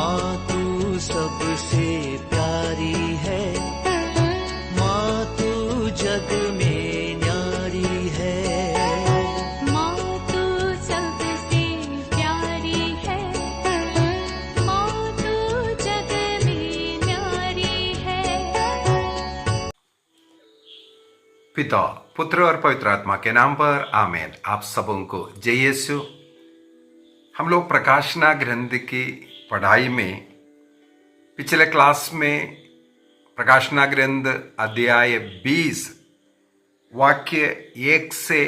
माँ तू सबसे प्यारी है, माँ तू जग में न्यारी है। माँ तू सबसे प्यारी है, माँ तू जग में न्यारी है। पिता, पुत्र और पवित्र आत्मा के नाम पर आमीन। आप सबों को जय यीशु। हम लोग प्रकाशना ग्रंथ की पढ़ाई में पिछले क्लास में प्रकाशना ग्रंथ अध्याय 20 वाक्य 1 से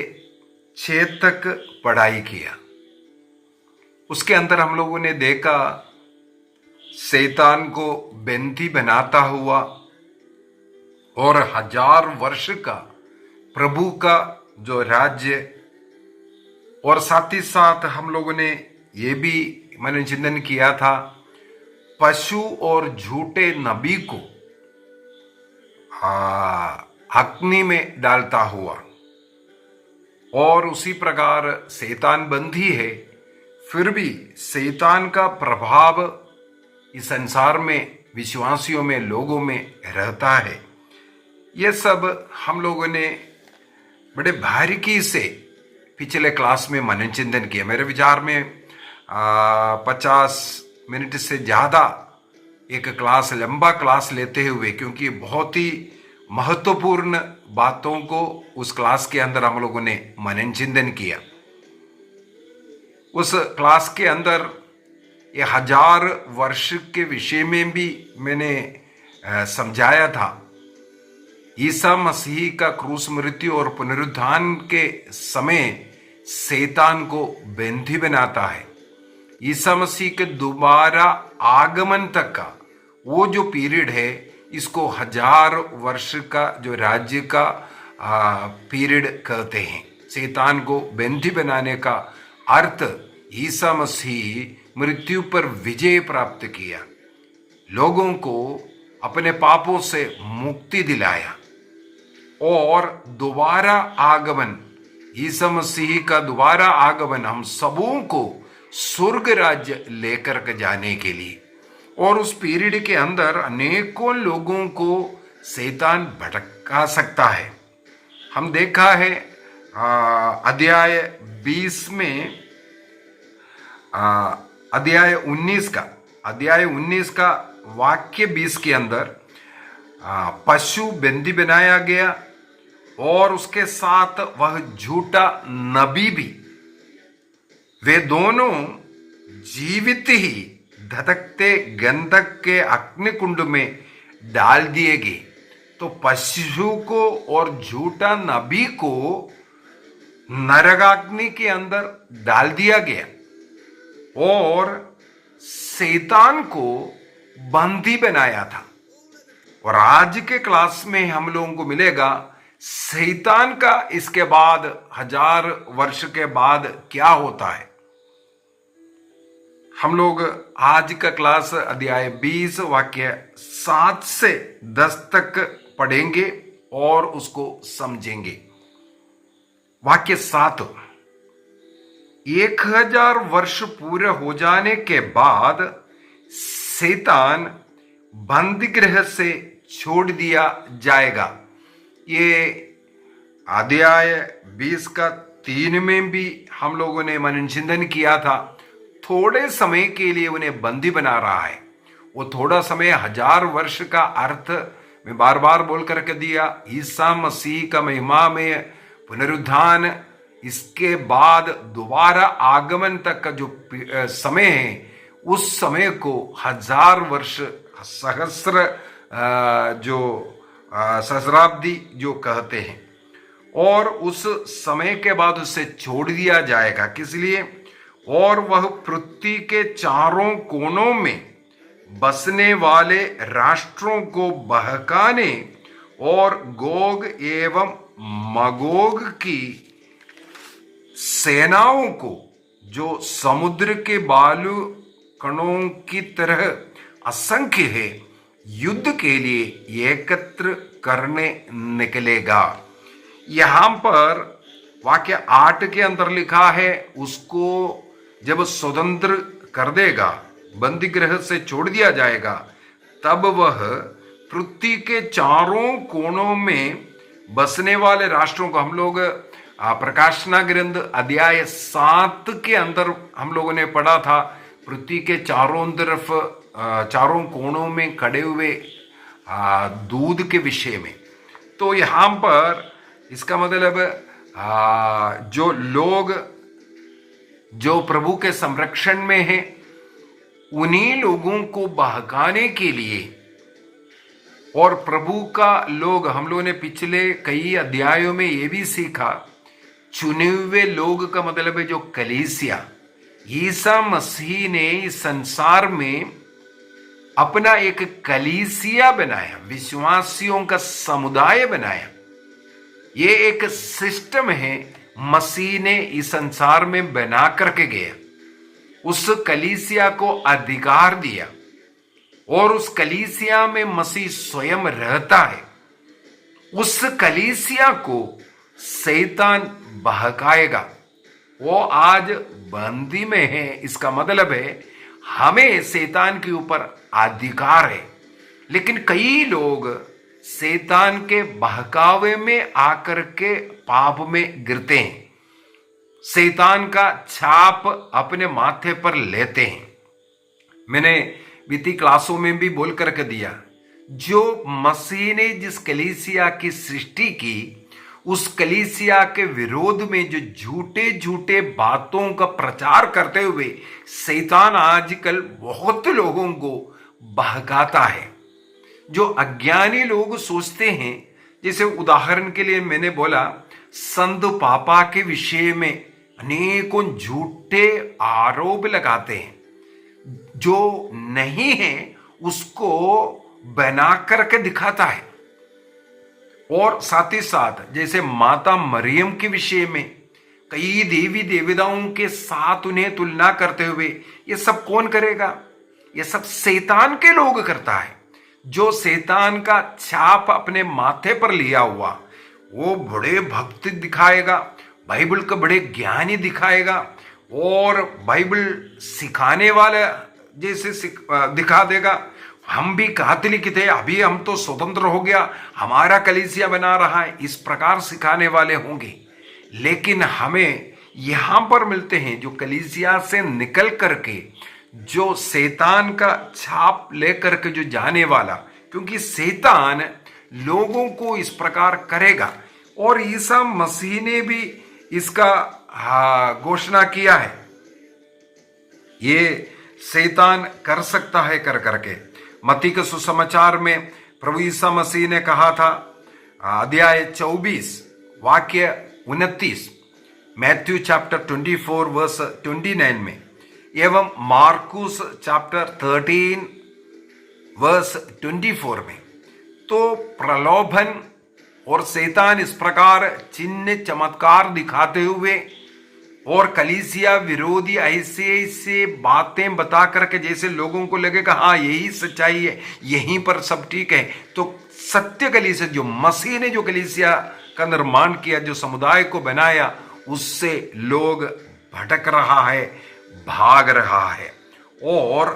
6 तक पढ़ाई किया। उसके अंदर हम लोगों ने देखा शैतान को बंदी बनाता हुआ और 1000 वर्ष का प्रभु का जो राज्य, और साथ ही साथ हम लोगों ने ये भी मनोचिंतन किया था पशु और झूठे नबी को अग्नि में डालता हुआ, और उसी प्रकार शैतान बंदी है, फिर भी शैतान का प्रभाव इस संसार में विश्वासियों में, लोगों में रहता है। ये सब हम लोगों ने बड़े बारीकी से पिछले क्लास में मनोचिंतन किया। मेरे विचार में 50 मिनट से ज़्यादा एक क्लास, लंबा क्लास लेते हुए, क्योंकि बहुत ही महत्वपूर्ण बातों को उस क्लास के अंदर हम लोगों ने मनोचिंतन किया। उस क्लास के अंदर ये 1000 वर्ष के विषय में भी मैंने समझाया था। ईसा मसीह का क्रूस मृत्यु और पुनरुत्थान के समय शैतान को बंदी बनाता है। ईसा मसीह के दोबारा आगमन तक का वो जो पीरियड है, इसको 1000 वर्ष का जो राज्य का पीरियड कहते हैं। शैतान को बंदी बनाने का अर्थ ईसा मसीह मृत्यु पर विजय प्राप्त किया, लोगों को अपने पापों से मुक्ति दिलाया, और दोबारा आगमन, ईसा मसीह का दोबारा आगमन हम सबों को स्वर्ग राज्य लेकर के जाने के लिए। और उस पीरियड के अंदर अनेकों लोगों को शैतान भटका सकता है। हम देखा है अध्याय 20 में अध्याय 19 का वाक्य 20 के अंदर पशु बंदी बनाया गया, और उसके साथ वह झूठा नबी भी, वे दोनों जीवित ही धधकते गंधक के अग्निकुंड में डाल दिए गए। तो पशु को और झूठा नबी को नरकाग्नि के अंदर डाल दिया गया, और शैतान को बंदी बनाया था। और आज के क्लास में हम लोगों को मिलेगा शैतान का इसके बाद 1000 वर्ष के बाद क्या होता है। हम लोग आज का क्लास अध्याय 20 वाक्य 7 से 10 तक पढ़ेंगे और उसको समझेंगे। वाक्य 7, 1000 वर्ष पूरे हो जाने के बाद शैतान बंदी गृह से छोड़ दिया जाएगा। ये अध्याय 20 का 3 में भी हम लोगों ने मनोचिंतन किया था। थोड़े समय के लिए उन्हें बंदी बना रहा है। वो थोड़ा समय 1000 वर्ष का अर्थ मैं बार बार बोल करके दिया। ईसा मसीह का महिमा में पुनरुत्थान, इसके बाद दोबारा आगमन तक का जो समय है, उस समय को 1000 वर्ष, सहस्र जो सहस्राब्दी जो कहते हैं, और उस समय के बाद उसे छोड़ दिया जाएगा। किस लिए? और वह पृथ्वी के चारों कोनों में बसने वाले राष्ट्रों को बहकाने और गोग एवं मगोग की सेनाओं को, जो समुद्र के बालू कणों की तरह असंख्य है, युद्ध के लिए एकत्र करने निकलेगा। यहां पर वाक्य 8 के अंदर लिखा है, उसको जब स्वतंत्र कर देगा, बंदी गृह से छोड़ दिया जाएगा, तब वह पृथ्वी के चारों कोनों में बसने वाले राष्ट्रों को, हम लोग प्रकाशना ग्रंथ अध्याय 7 के अंदर हम लोगों ने पढ़ा था, पृथ्वी के चारों तरफ चारों कोनों में खड़े हुए दूध के विषय में। तो यहाँ पर इसका मतलब जो लोग जो प्रभु के संरक्षण में हैं, उन्हीं लोगों को बहकाने के लिए, और प्रभु का लोग, हम लोगों ने पिछले कई अध्यायों में ये भी सीखा, चुने हुए लोग का मतलब है जो कलीसिया, ईसा मसीह ने इस संसार में अपना एक कलीसिया बनाया, विश्वासियों का समुदाय बनाया। ये एक सिस्टम है मसीह ने इस संसार में बना करके गया। उस कलीसिया को अधिकार दिया और उस कलीसिया में मसीह स्वयं रहता है। उस कलीसिया को शैतान बहकाएगा। वो आज बंदी में है, इसका मतलब है हमें शैतान के ऊपर अधिकार है। लेकिन कई लोग शैतान के बहकावे में आकर के पाप में गिरते हैं, शैतान का छाप अपने माथे पर लेते हैं। मैंने बीती क्लासों में भी बोल करके दिया, जो मसीह ने जिस कलीसिया की सृष्टि की, उस कलीसिया के विरोध में जो झूठे झूठे बातों का प्रचार करते हुए शैतान आजकल बहुत लोगों को बहकाता है। जो अज्ञानी लोग सोचते हैं, जैसे उदाहरण के लिए मैंने बोला, संत पापा के विषय में अनेकों झूठे आरोप लगाते हैं, जो नहीं है उसको बना करके दिखाता है। और साथ ही साथ जैसे माता मरियम के विषय में कई देवी देवताओं के साथ उन्हें तुलना करते हुए, ये सब कौन करेगा? ये सब शैतान के लोग करता है। जो शैतान का छाप अपने माथे पर लिया हुआ, वो बड़े भक्त दिखाएगा, बाइबल का बड़े ज्ञानी दिखाएगा और बाइबल सिखाने वाला जैसे दिखा देगा। हम भी कैथोलिक थे, अभी हम तो स्वतंत्र हो गया, हमारा कलीसिया बना रहा है, इस प्रकार सिखाने वाले होंगे। लेकिन हमें यहां पर मिलते हैं जो कलीसिया से निकल करके जो शैतान का छाप लेकर के जो जाने वाला, क्योंकि शैतान लोगों को इस प्रकार करेगा। और ईसा मसीह ने भी इसका घोषणा किया है, ये शैतान कर सकता है कर करके। मत्ती के सुसमाचार में प्रभु ईसा मसीह ने कहा था, अध्याय 24 वाक्य 29, मैथ्यू चैप्टर 24 वर्स 29 में, एवं मार्कुस चैप्टर 13 वर्स 24 में। तो प्रलोभन और शैतान इस प्रकार चिन्ह चमत्कार दिखाते हुए और कलीसिया विरोधी ऐसे ऐसे बातें बता करके, जैसे लोगों को लगेगा हाँ यही सच्चाई है, यहीं पर सब ठीक है। तो सत्य कलीसिया, जो मसीह ने जो कलीसिया का निर्माण किया, जो समुदाय को बनाया, उससे लोग भटक रहा है, भाग रहा है। और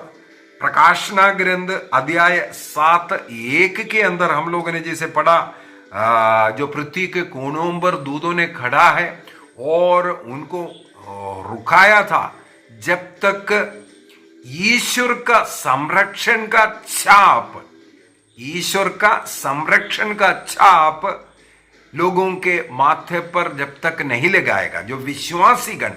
प्रकाशना ग्रंथ अध्याय 7:1 के अंदर हम लोगों ने जैसे पढ़ा, जो पृथ्वी के कोनों पर दूतों ने खड़ा है और उनको रुकाया था जब तक ईश्वर का संरक्षण का छाप, ईश्वर का संरक्षण का छाप लोगों के माथे पर जब तक नहीं लगाएगा। जो विश्वासी गण,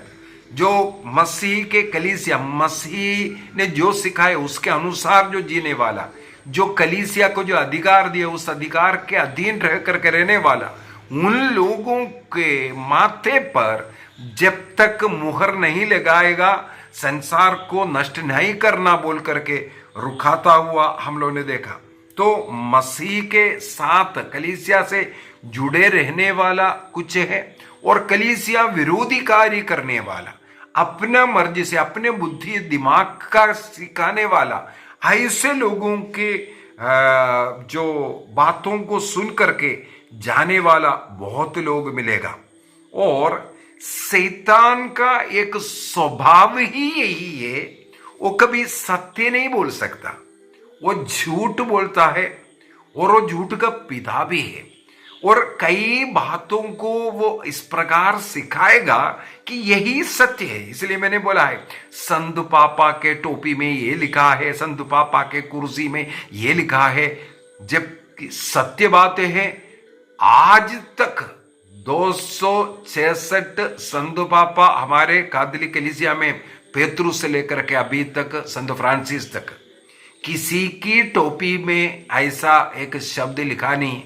जो मसीह के कलीसिया, मसीह ने जो सिखाया उसके अनुसार जो जीने वाला, जो कलीसिया को जो अधिकार दिया उस अधिकार के अधीन रह करके रहने वाला, उन लोगों के माथे पर जब तक मुहर नहीं लगाएगा, संसार को नष्ट नहीं करना बोल करके रुकाता हुआ हम लोगों ने देखा। तो मसीह के साथ कलीसिया से जुड़े रहने वाला कुछ है और कलीसिया विरोधी कार्य करने वाला, अपना मर्जी से अपने बुद्धि दिमाग का सिखाने वाला, ऐसे लोगों के जो बातों को सुन करके जाने वाला बहुत लोग मिलेगा। और शैतान का एक स्वभाव ही यही है, वो कभी सत्य नहीं बोल सकता, वो झूठ बोलता है और वो झूठ का पिता भी है। और कई बातों को वो इस प्रकार सिखाएगा कि यही सत्य है। इसलिए मैंने बोला है, संत पापा के टोपी में ये लिखा है, संत पापा के कुर्सी में ये लिखा है, जबकि सत्य बातें हैं। आज तक 266 संत पापा हमारे कैथोलिक कलीसिया में, पेतरुस से लेकर के अभी तक संत फ्रांसिस तक, किसी की टोपी में ऐसा एक शब्द लिखा नहीं।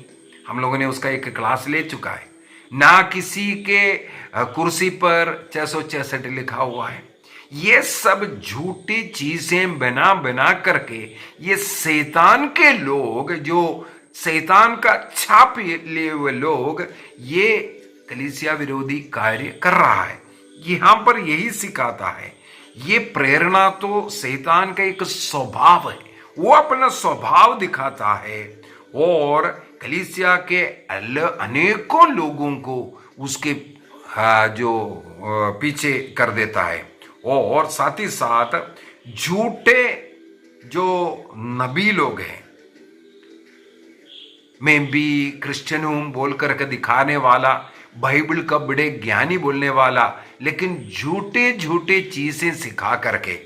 हम लोगों ने उसका एक क्लास ले चुका है। ना किसी के कुर्सी पर 666 लिखा हुआ है। ये सब झूठी चीजें बना बना करके ये शैतान के लोग, जो शैतान का छाप लिए हुए लोग, ये कलीसिया विरोधी कार्य कर रहा है। यहां पर यही सिखाता है। ये प्रेरणा तो शैतान का एक स्वभाव है, वो अपना स्वभाव दिखाता है और कलीसिया के अनेकों लोगों को उसके जो पीछे कर देता है। और साथ ही साथ झूठे जो नबी लोग हैं, मैं भी क्रिश्चियन हूं बोल करके दिखाने वाला, बाइबल का बड़े ज्ञानी बोलने वाला, लेकिन झूठे झूठे चीजें सिखा करके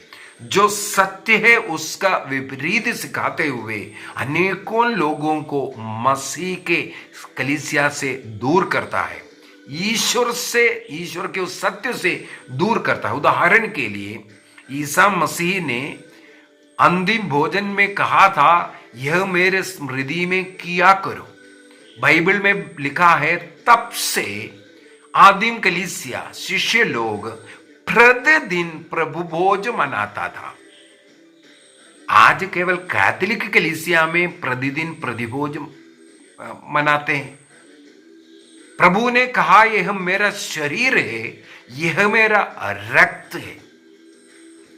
जो सत्य है उसका विपरीत सिखाते हुए अनेकों लोगों को मसीह के कलीसिया से दूर करता है, ईश्वर से, ईश्वर के उस सत्य से दूर करता है। उदाहरण के लिए ईसा मसीह ने अंतिम भोजन में कहा था, यह मेरे स्मृति में किया करो। बाइबल में लिखा है, तब से आदिम कलीसिया शिष्य लोग प्रतिदिन प्रभु भोज मनाता था। आज केवल कैथोलिक कलीसिया में प्रतिदिन प्रतिभोज मनाते हैं। प्रभु ने कहा, यह मेरा शरीर है, यह मेरा रक्त है,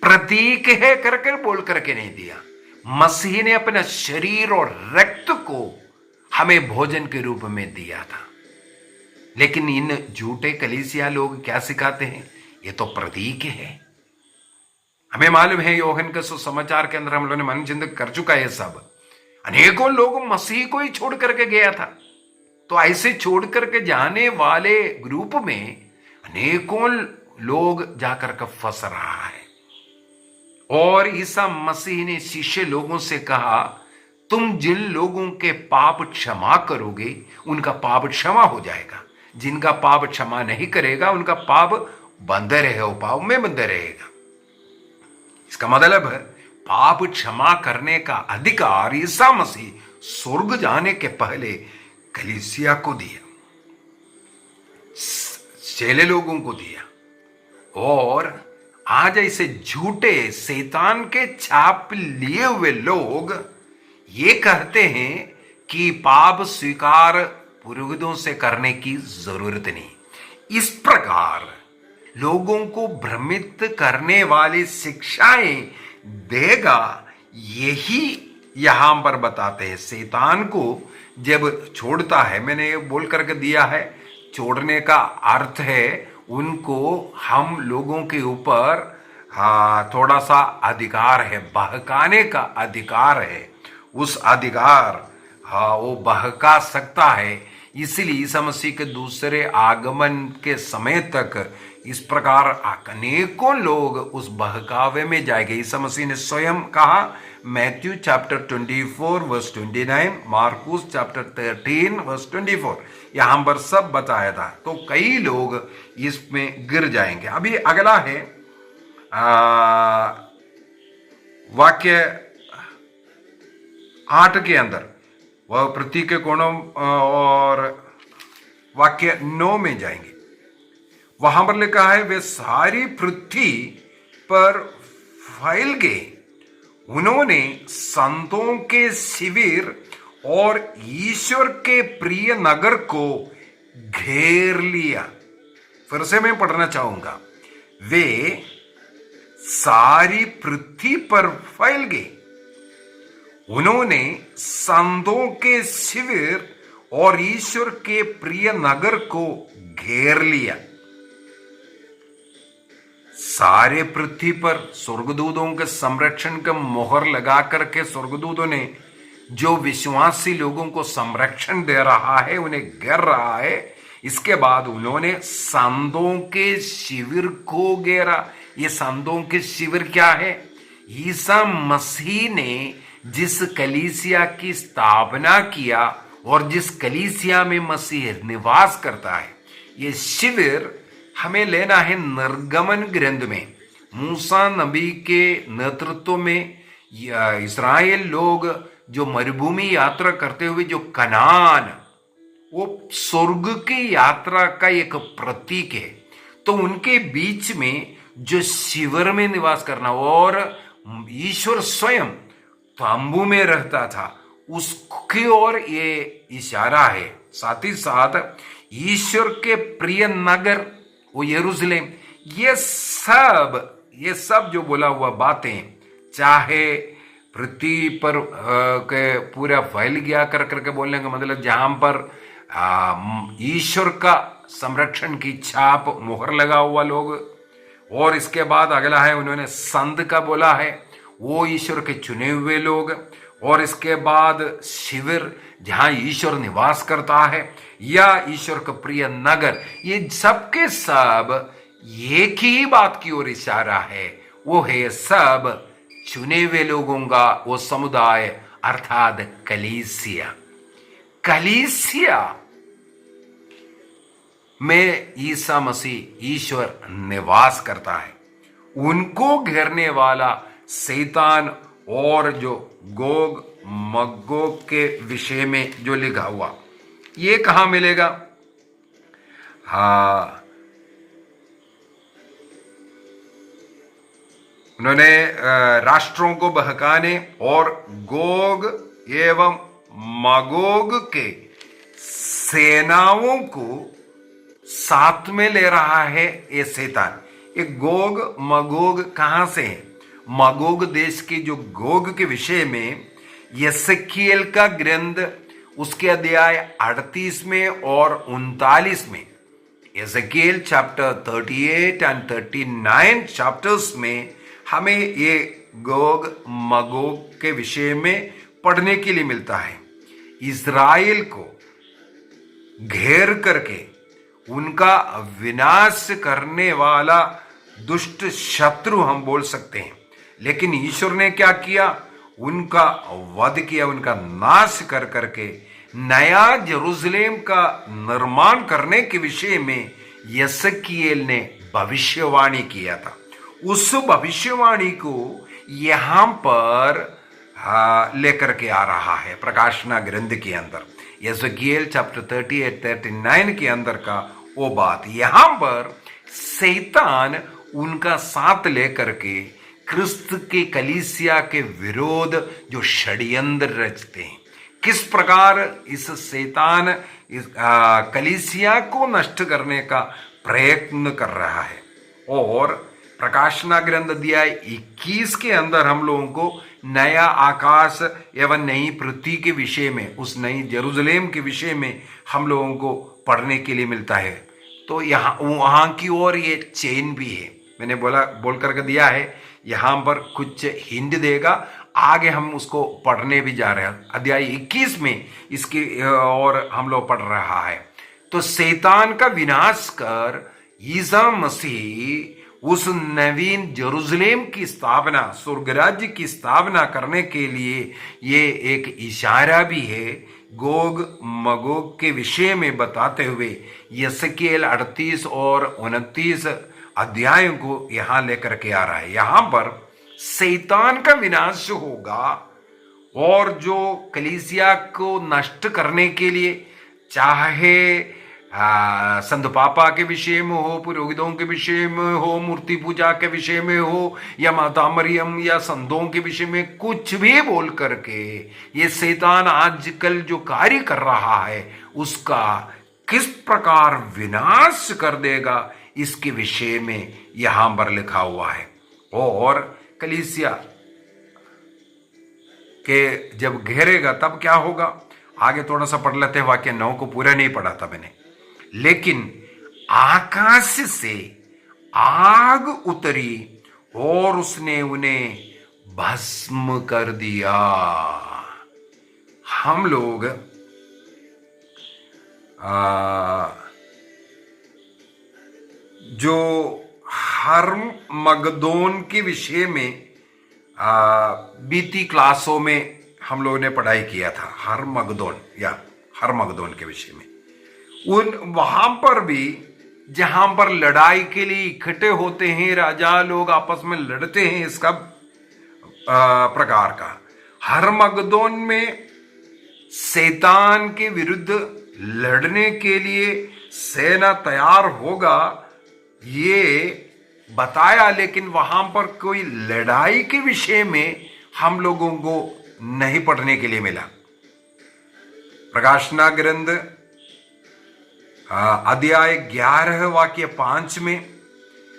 प्रतीक है करके बोल करके नहीं दिया। मसीह ने अपना शरीर और रक्त को हमें भोजन के रूप में दिया था। लेकिन इन झूठे कलीसिया लोग क्या सिखाते हैं? ये तो प्रतीक है। हमें मालूम है, योहन के सुसमाचार के अंदर हम लोगों ने मन चिंतन कर चुका है सब। अनेकों लोग मसीह को ही छोड़ करके गया था। तो ऐसे छोड़ करके जाने वाले ग्रुप में अनेकों लोग जाकर के फंस रहा है। और ईसा मसीह ने शिष्य लोगों से कहा, तुम जिन लोगों के पाप क्षमा करोगे उनका पाप क्षमा हो जाएगा, जिनका पाप क्षमा नहीं करेगा उनका पाप बंधे रहेगा, वो पाप में बंधे रहेगा। इसका मतलब है पाप क्षमा करने का अधिकार ईसा मसीह स्वर्ग जाने के पहले कलीसिया को दिया, चेले लोगों को दिया। और आज ऐसे झूठे शैतान के छाप लिए हुए लोग ये कहते हैं कि पाप स्वीकार पुरोहितों से करने की जरूरत नहीं। इस प्रकार लोगों को भ्रमित करने वाली शिक्षाएं देगा। यही यहां पर बताते हैं। शैतान को जब छोड़ता है, मैंने बोल करके दिया है, छोड़ने का अर्थ है उनको हम लोगों के ऊपर थोड़ा सा अधिकार है, बहकाने का अधिकार है। उस अधिकार वो बहका सकता है। इसलिए ईसा मसीह के दूसरे आगमन के समय तक इस प्रकार अनेकों लोग उस बहकावे में जाएंगे। ईसा मसीह ने स्वयं कहा, मैथ्यू चैप्टर 24 वर्स 29, मार्कुस चैप्टर 13 वर्स 24, यहां पर सब बताया था। तो कई लोग इसमें गिर जाएंगे। अभी अगला है वाक्य 8 के अंदर, वह प्रतीक के कोणों, और वाक्य 9 में जाएंगे। वहां पर लिखा है, वे सारी पृथ्वी पर फैल गए, उन्होंने संतों के शिविर और ईश्वर के प्रिय नगर को घेर लिया। फिर से मैं पढ़ना चाहूंगा, वे सारी पृथ्वी पर फैल गए, उन्होंने संतों के शिविर और ईश्वर के प्रिय नगर को घेर लिया। सारे पृथ्वी पर स्वर्गदूतों के संरक्षण का मोहर लगा करके स्वर्गदूतों ने जो विश्वासी लोगों को संरक्षण दे रहा है, उन्हें घेर रहा है। इसके बाद उन्होंने संतों के शिविर को घेरा। ये संतों के शिविर क्या है? ईसा मसीह ने जिस कलीसिया की स्थापना किया और जिस कलीसिया में मसीह निवास करता है, ये शिविर हमें लेना है निर्गमन ग्रंथ में। मूसा नबी के नेतृत्व में इस्राएल लोग जो मरुभूमि यात्रा करते हुए जो कनान, वो स्वर्ग की यात्रा का एक प्रतीक है। तो उनके बीच में जो शिविर में निवास करना और ईश्वर स्वयं तंबू में रहता था, उसकी ओर ये इशारा है। साथ ही साथ ईश्वर के प्रिय नगर वो यरूशलेम, ये सब जो बोला हुआ बातें, चाहे पृथ्वी पर के पूरा फैल गया कर करके बोलने का मतलब जहां पर ईश्वर का संरक्षण की छाप मोहर लगा हुआ लोग, और इसके बाद अगला है उन्होंने संत का बोला है, वो ईश्वर के चुने हुए लोग, और इसके बाद शिविर जहां ईश्वर निवास करता है या ईश्वर का प्रिय नगर, ये सब के सब एक ही बात की ओर इशारा है। वो है सब चुने हुए लोगों का वो समुदाय, अर्थात कलीसिया। कलीसिया में ईसा मसीह ईश्वर निवास करता है। उनको घेरने वाला शैतान और जो गोग मगोग के विषय में जो लिखा हुआ, ये कहां मिलेगा? उन्होंने राष्ट्रों को बहकाने और गोग एवं मगोग के सेनाओं को साथ में ले रहा है ये शैतान। ये गोग मगोग कहां से है? मगोग देश के जो गोग के विषय में यसेकिएल का ग्रंथ उसके अध्याय 38 में और 39 में, यसेकिएल चैप्टर 38 एंड 39 चैप्टर्स में हमें ये गोग मगोग के विषय में पढ़ने के लिए मिलता है। इस्राएल को घेर करके उनका विनाश करने वाला दुष्ट शत्रु हम बोल सकते हैं, लेकिन ईश्वर ने क्या किया? उनका वध किया, उनका नाश कर करके नया यरूशलेम का निर्माण करने के विषय में यसेकिएल ने भविष्यवाणी किया था। उस भविष्यवाणी को यहां पर लेकर के आ रहा है प्रकाशना ग्रंथ के अंदर। यसेकिएल चैप्टर 38-39 के अंदर का वो बात, यहां पर शैतान उनका साथ लेकर के क्रिस्त के कलीसिया के विरोध जो षड्यंत्र रचते हैं, किस प्रकार इस शैतान कलीसिया को नष्ट करने का प्रयत्न कर रहा है। और प्रकाशना ग्रंथ अध्याय 21 के अंदर हम लोगों को नया आकाश एवं नई पृथ्वी के विषय में, उस नई जेरूसलेम के विषय में हम लोगों को पढ़ने के लिए मिलता है। तो यहाँ वहां की ओर ये चेन भी है। मैंने बोल करके दिया है, यहां पर कुछ हिंट देगा, आगे हम उसको पढ़ने भी जा रहे हैं। अध्याय 21 में इसकी और हम लोग पढ़ रहा है। तो शैतान का विनाश कर ईसा मसीह उस नवीन जेरूसलेम की स्थापना, स्वर्ग राज्य की स्थापना करने के लिए ये एक इशारा भी है गोग मगोग के विषय में बताते हुए यसेकिएल 38 और 29 अध्यायों को यहां लेकर के आ रहा है। यहां पर शैतान का विनाश होगा और जो कलीसिया को नष्ट करने के लिए, चाहे संत पापा के विषय में हो, पुरोहितों के विषय में हो, मूर्ति पूजा के विषय में हो, या माता मरियम या संतों के विषय में, कुछ भी बोल करके ये शैतान आजकल जो कार्य कर रहा है उसका किस प्रकार विनाश कर देगा, इसके विषय में यहां पर लिखा हुआ है। और कलीसिया के जब घेरेगा तब क्या होगा, आगे थोड़ा सा पढ़ लेते हैं। वाक्य 9 को पूरा नहीं पढ़ा था मैंने, लेकिन आकाश से आग उतरी और उसने उन्हें भस्म कर दिया। हम लोग जो हर्मगदोन के विषय में बीती क्लासों में हम लोगों ने पढ़ाई किया था, हर्मगदोन के विषय में, वहां पर भी जहां पर लड़ाई के लिए इकट्ठे होते हैं, राजा लोग आपस में लड़ते हैं, इसका प्रकार का हर्मगदोन में शैतान के विरुद्ध लड़ने के लिए सेना तैयार होगा, ये बताया, लेकिन वहां पर कोई लड़ाई के विषय में हम लोगों को नहीं पढ़ने के लिए मिला। प्रकाशना ग्रंथ अध्याय 11 वाक्य 5 में,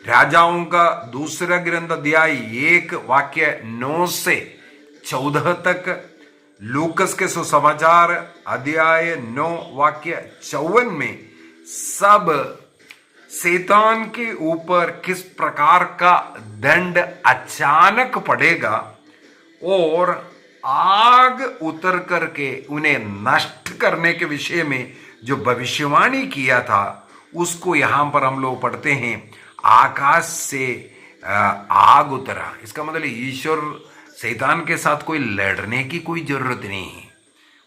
राजाओं का दूसरा ग्रंथ अध्याय 1 वाक्य 9 से 14 तक, लूकस के सुसमाचार अध्याय 9 वाक्य 54 में सब शैतान के ऊपर किस प्रकार का दंड अचानक पड़ेगा और आग उतर करके उन्हें नष्ट करने के विषय में जो भविष्यवाणी किया था, उसको यहां पर हम लोग पढ़ते हैं, आकाश से आग उतरा। इसका मतलब ईश्वर शैतान के साथ कोई लड़ने की कोई जरूरत नहीं है।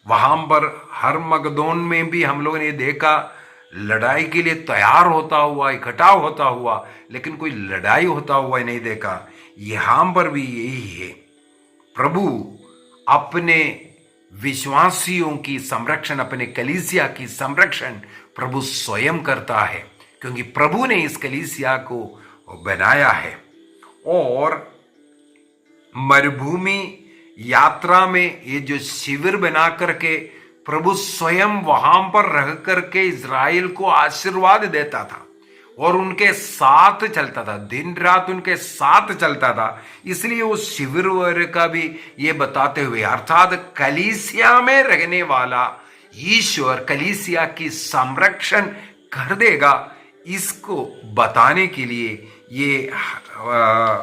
वहां पर हर्मगदोन में भी हम लोगों ने देखा, लड़ाई के लिए तैयार होता हुआ, इकट्ठा होता हुआ, लेकिन कोई लड़ाई होता हुआ नहीं देखा। यहां पर भी यही है, प्रभु अपने विश्वासियों की संरक्षण, अपने कलीसिया की संरक्षण प्रभु स्वयं करता है, क्योंकि प्रभु ने इस कलीसिया को बनाया है। और मरुभूमि यात्रा में ये जो शिविर बना करके प्रभु स्वयं वहां पर रह करके इज़राइल को आशीर्वाद देता था और उनके साथ चलता था, दिन रात उनके साथ चलता था। इसलिए उस शिविर का भी ये बताते हुए, अर्थात कलीसिया में रहने वाला ईश्वर कलीसिया की संरक्षण कर देगा, इसको बताने के लिए ये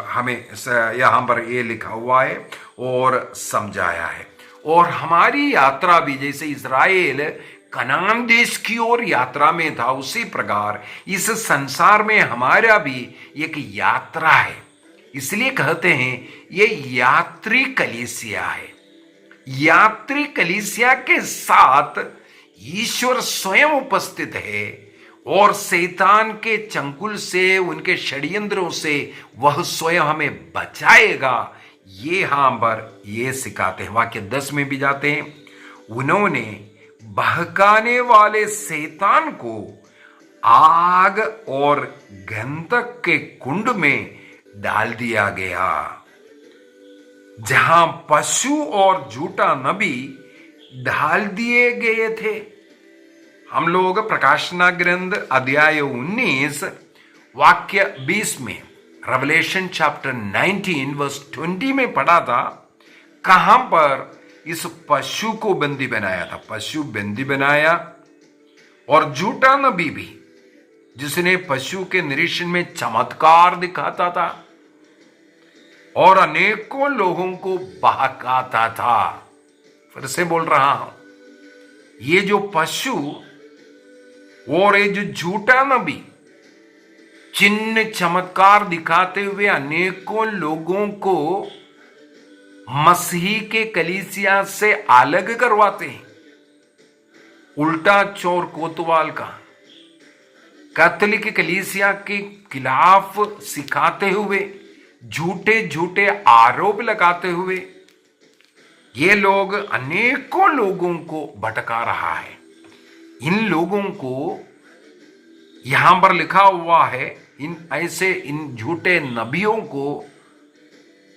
हमें यहां पर ये लिखा हुआ है और समझाया है। और हमारी यात्रा भी जैसे इज़राइल कनान देश की ओर यात्रा में था, उसी प्रकार इस संसार में हमारा भी एक यात्रा है। इसलिए कहते हैं ये यात्री कलीसिया है। यात्री कलीसिया के साथ ईश्वर स्वयं उपस्थित है और शैतान के चंगुल से, उनके षड्यंत्रों से वह स्वयं हमें बचाएगा। ये यहां पर ये सिखाते हैं। वाक्य 10 में भी जाते हैं, उन्होंने बहकाने वाले शैतान को आग और गंधक के कुंड में डाल दिया गया, जहां पशु और झूठा नबी डाल दिए गए थे। हम लोग प्रकाशना ग्रंथ अध्याय 19 वाक्य 20 में, रेवलेशन चैप्टर 19 वर्स 20 में पढ़ा था, कहां पर इस पशु को बंदी बनाया था। पशु बंदी बनाया और झूठा नबी भी, जिसने पशु के निरीक्षण में चमत्कार दिखाता था और अनेकों लोगों को बहकाता था। फिर से बोल रहा हूं, ये जो पशु और ये जो झूठा नबी चिन्ह चमत्कार दिखाते हुए अनेकों लोगों को मसीही के कलीसिया से अलग करवाते हैं। उल्टा चोर कोतवाल का कैथोलिक कलीसिया के खिलाफ सिखाते हुए, झूठे झूठे आरोप लगाते हुए ये लोग अनेकों लोगों को भटका रहा है। इन लोगों को यहां पर लिखा हुआ है, इन झूठे नबियों को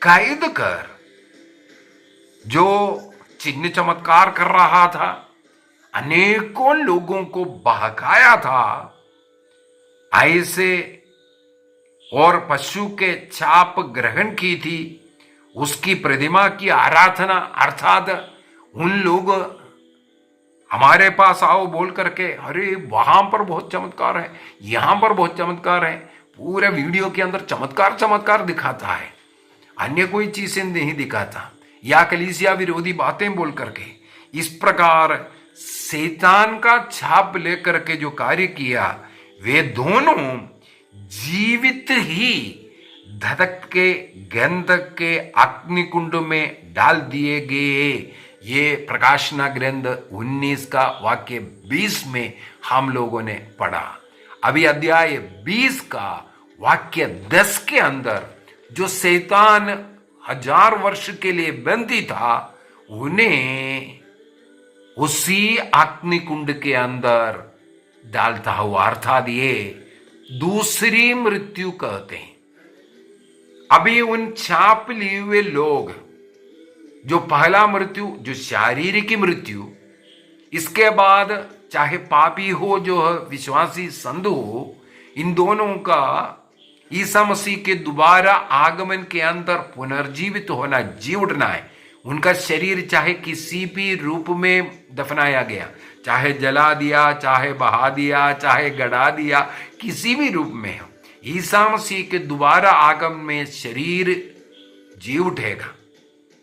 कैद कर, जो चिन्ह चमत्कार कर रहा था, अनेकों लोगों को बहकाया था, ऐसे और पशु के छाप ग्रहण की थी, उसकी प्रतिमा की आराधना, अर्थात उन लोग हमारे पास आओ बोल करके, अरे वहां पर बहुत चमत्कार है, यहां पर बहुत चमत्कार है, पूरे वीडियो के अंदर चमत्कार चमत्कार दिखाता है, अन्य कोई चीजें नहीं दिखाता, या कलीसिया विरोधी बातें बोल करके। इस प्रकार शैतान का छाप लेकर के जो कार्य किया, वे दोनों जीवित ही धधक के गंधक के अग्निकुंड में डाल दिए गए। ये प्रकाशना ग्रंथ 19 का वाक्य 20 में हम लोगों ने पढ़ा। अभी अध्याय 20 का वाक्य 10 के अंदर जो शैतान 1000 वर्ष के लिए बंदी था, उन्हें उसी अग्निकुंड के अंदर डालता हुआ, अर्थात ये दूसरी मृत्यु कहते हैं। अभी उन छाप लिए हुए लोग, जो पहला मृत्यु जो शारीरिक मृत्यु, इसके बाद चाहे पापी हो जो विश्वासी संत हो, इन दोनों का ईसा मसीह के दोबारा आगमन के अंदर पुनर्जीवित होना, जी उठना है। उनका शरीर चाहे किसी भी रूप में दफनाया गया, चाहे जला दिया, चाहे बहा दिया, चाहे गड़ा दिया, किसी भी रूप में हो, ईसा मसीह के दोबारा आगमन में शरीर जी उठेगा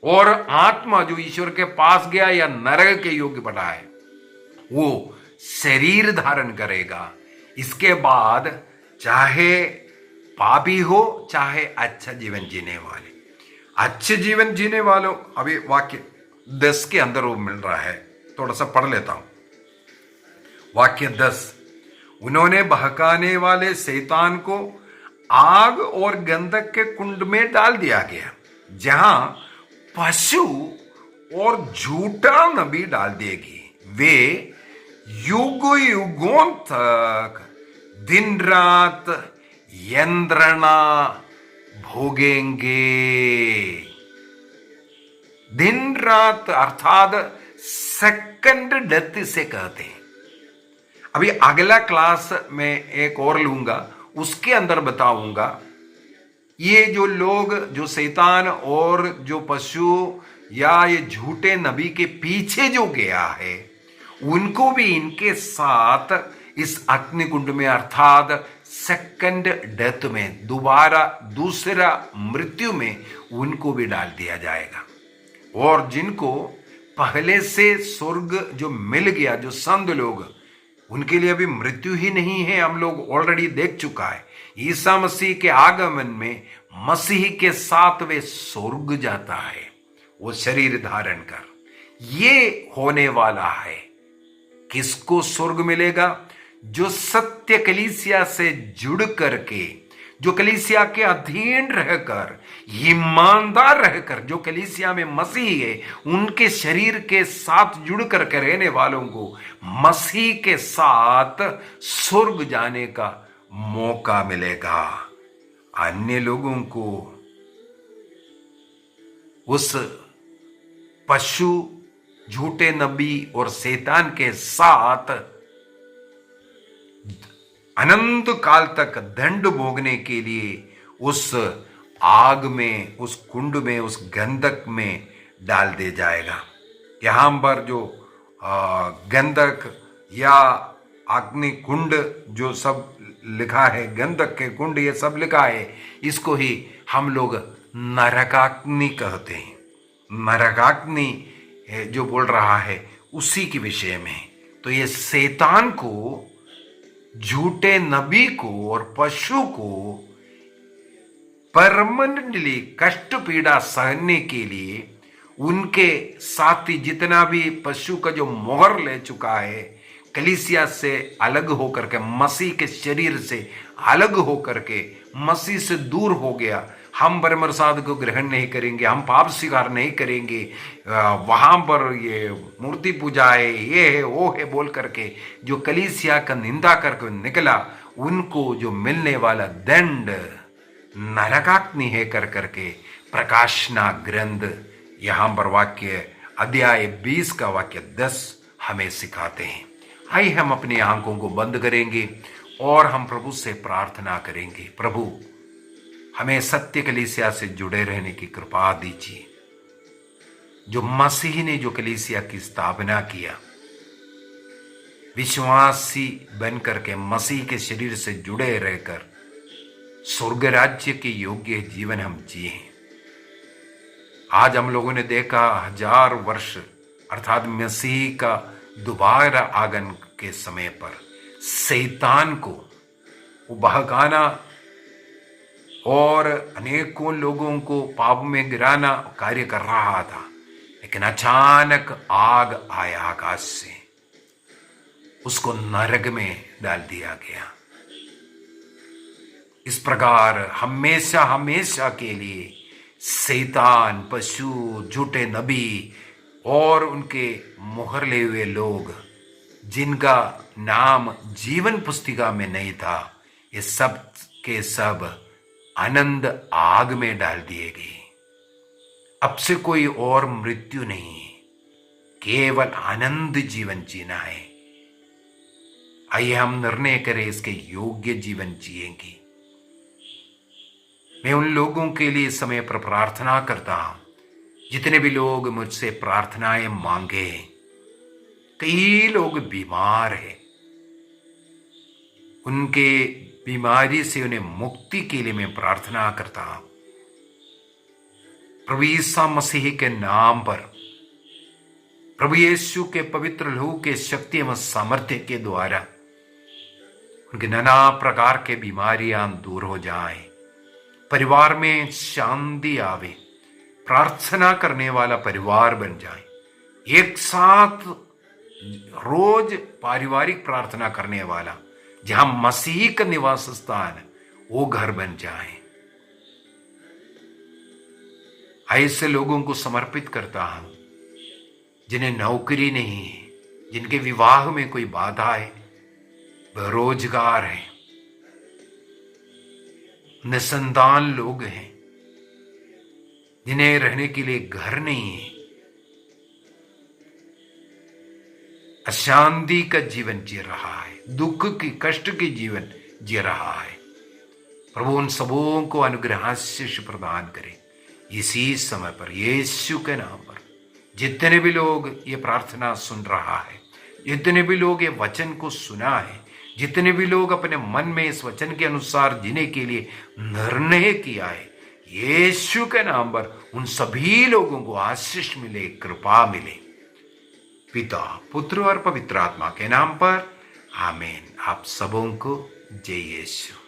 और आत्मा जो ईश्वर के पास गया या नरक के योग्य बना है, वो शरीर धारण करेगा। इसके बाद चाहे पापी हो, चाहे अच्छा जीवन जीने वाले, अच्छे जीवन जीने वालों, अभी वाक्य 10 के अंदर वो मिल रहा है, थोड़ा सा पढ़ लेता हूं। वाक्य 10, उन्होंने बहकाने वाले शैतान को आग और गंधक के कुंड में डाल दिया गया, जहां पशु और झूठा नबी डाल देगी। वे युग युगों तक दिन रात यंत्रणा भोगेंगे। दिन रात अर्थात सेकंड डेथ से कहते हैं। अभी अगला क्लास में एक और लूंगा, उसके अंदर बताऊंगा ये जो लोग, जो शैतान और जो पशु या ये झूठे नबी के पीछे जो गया है, उनको भी इनके साथ इस अग्निकुंड में अर्थात सेकंड डेथ में, दोबारा दूसरा मृत्यु में उनको भी डाल दिया जाएगा। और जिनको पहले से स्वर्ग जो मिल गया, जो संत लोग, उनके लिए अभी मृत्यु ही नहीं है, हम लोग ऑलरेडी देख चुका है। ईसा मसीह के आगमन में मसीह के साथ वे स्वर्ग जाता है, वो शरीर धारण कर। ये होने वाला है। किसको स्वर्ग मिलेगा? जो सत्य कलीसिया से जुड़ करके, जो कलीसिया के अधीन रहकर, ईमानदार रहकर, जो कलीसिया में मसीह है, उनके शरीर के साथ जुड़ करके रहने वालों को मसीह के साथ स्वर्ग जाने का मौका मिलेगा। अन्य लोगों को उस पशु, झूठे नबी और शैतान के साथ अनंत काल तक दंड भोगने के लिए उस आग में, उस कुंड में, उस गंधक में डाल दे जाएगा। यहां पर जो गंधक या अग्नि कुंड जो सब लिखा है, गंधक के कुंड ये सब लिखा है, इसको ही हम लोग नरकाग्नि कहते हैं। नरकाग्नि जो बोल रहा है उसी के विषय में। तो ये शैतान को, झूठे नबी को और पशु को परमानेंटली कष्ट पीड़ा सहने के लिए, उनके साथी जितना भी पशु का जो मोहर ले चुका है, कलीसिया से अलग होकर के, मसीह के शरीर से अलग होकर के, मसीह से दूर हो गया, हम परम प्रसाद को ग्रहण नहीं करेंगे, हम पाप स्वीकार नहीं करेंगे, वहां पर ये मूर्ति पूजा है, ये है, वो है बोल करके जो कलीसिया का निंदा करके निकला, उनको जो मिलने वाला दंड नरकाग्नि है कर करके प्रकाशना ग्रंथ यहां पर वाक्य अध्याय 20 का वाक्य 10 हमें सिखाते हैं। आइए हम अपनी आंखों को बंद करेंगे और हम प्रभु से प्रार्थना करेंगे। प्रभु, हमें सत्य कलीसिया से जुड़े रहने की कृपा दीजिए। जो मसीह ने जो कलीसिया की स्थापना किया, विश्वासी बन करके मसीह के शरीर से जुड़े रहकर स्वर्ग राज्य के योग्य जीवन हम जिए। आज हम लोगों ने देखा 1000 वर्ष अर्थात मसीह का दोबारा आगमन के समय पर शैतान को वो बहकाना और अनेकों लोगों को पाप में गिराना कार्य कर रहा था, लेकिन अचानक आग आया आकाश से, उसको नरक में डाल दिया गया। इस प्रकार हमेशा हमेशा के लिए शैतान, पशु, झूठे नबी और उनके मुहर ले हुए लोग जिनका नाम जीवन पुस्तिका में नहीं था, ये सब के सब आनंद आग में डाल दिए गए। अब से कोई और मृत्यु नहीं है, केवल आनंद जीवन जीना है। आइए हम निर्णय करें इसके योग्य जीवन जिएंगे। मैं उन लोगों के लिए समय पर प्रार्थना करता हूं, जितने भी लोग मुझसे प्रार्थनाएं मांगे। कई लोग बीमार हैं, उनके बीमारी से उन्हें मुक्ति के लिए मैं प्रार्थना करता हूं। प्रभु यीशु मसीह के नाम पर, प्रभु यीशु के पवित्र लहू के शक्ति एवं सामर्थ्य के द्वारा उनके नाना प्रकार के बीमारियां दूर हो जाएं, परिवार में शांति आवे, प्रार्थना करने वाला परिवार बन जाए, एक साथ रोज पारिवारिक प्रार्थना करने वाला जहां मसीह का निवास स्थान वो घर बन जाए। ऐसे लोगों को समर्पित करता हूं जिन्हें नौकरी नहीं है, जिनके विवाह में कोई बाधा है, बेरोजगार है, निसंतान लोग हैं, जिन्हें रहने के लिए घर नहीं है, अशांति का जीवन जी रहा है, दुख की कष्ट के जीवन जी रहा है। प्रभु उन सबों को अनुग्रहाशीष प्रदान करे इसी समय पर, यीशु के नाम पर। जितने भी लोग ये प्रार्थना सुन रहा है, जितने भी लोग ये वचन को सुना है, जितने भी लोग अपने मन में इस वचन के अनुसार जीने के लिए निर्णय किया है, यीशु के नाम पर उन सभी लोगों को आशीष मिले, कृपा मिले। पिता, पुत्र और पवित्र आत्मा के नाम पर आमीन। आप सबों को जय यीशु।